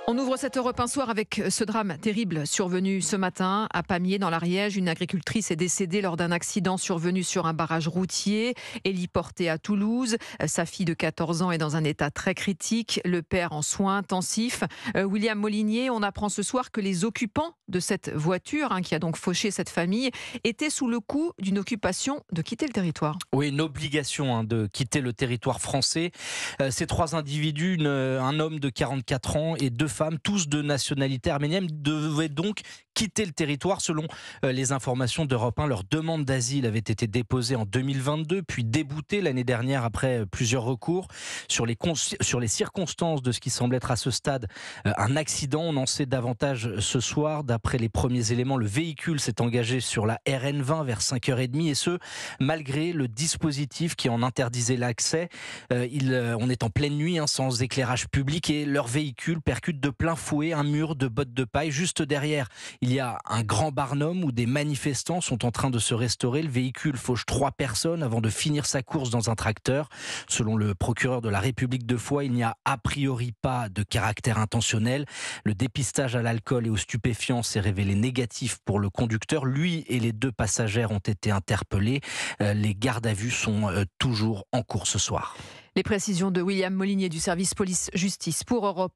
On ouvre cette Europe un soir avec ce drame terrible survenu ce matin à Pamiers dans l'Ariège. Une agricultrice est décédée lors d'un accident survenu sur un barrage routier, héliporté à Toulouse. Sa fille de 14 ans est dans un état très critique, le père en soins intensifs. William Molinier, on apprend ce soir que les occupants de cette voiture, qui a donc fauché cette famille, étaient sous le coup d'une occupation de quitter le territoire. Oui, une obligation de quitter le territoire français. Ces trois individus, un homme de 44 ans et deux femmes, tous de nationalité arménienne, devaient donc quitter le territoire. Selon les informations d'Europe 1, leur demande d'asile avait été déposée en 2022, puis déboutée l'année dernière après plusieurs recours. Sur les circonstances de ce qui semble être à ce stade un accident, on en sait davantage ce soir. D'après les premiers éléments, le véhicule s'est engagé sur la RN20 vers 5h30 et ce, malgré le dispositif qui en interdisait l'accès. On est en pleine nuit, sans éclairage public, et leur véhicule percute de plein fouet un mur de bottes de paille. Juste derrière, il y a un grand barnum où des manifestants sont en train de se restaurer. Le véhicule fauche 3 personnes avant de finir sa course dans un tracteur. Selon le procureur de la République de Foix, il n'y a a priori pas de caractère intentionnel. Le dépistage à l'alcool et aux stupéfiants s'est révélé négatif pour le conducteur. Lui et les 2 passagères ont été interpellés. Les gardes à vue sont toujours en cours ce soir. Les précisions de William Molinier du service police-justice pour Europe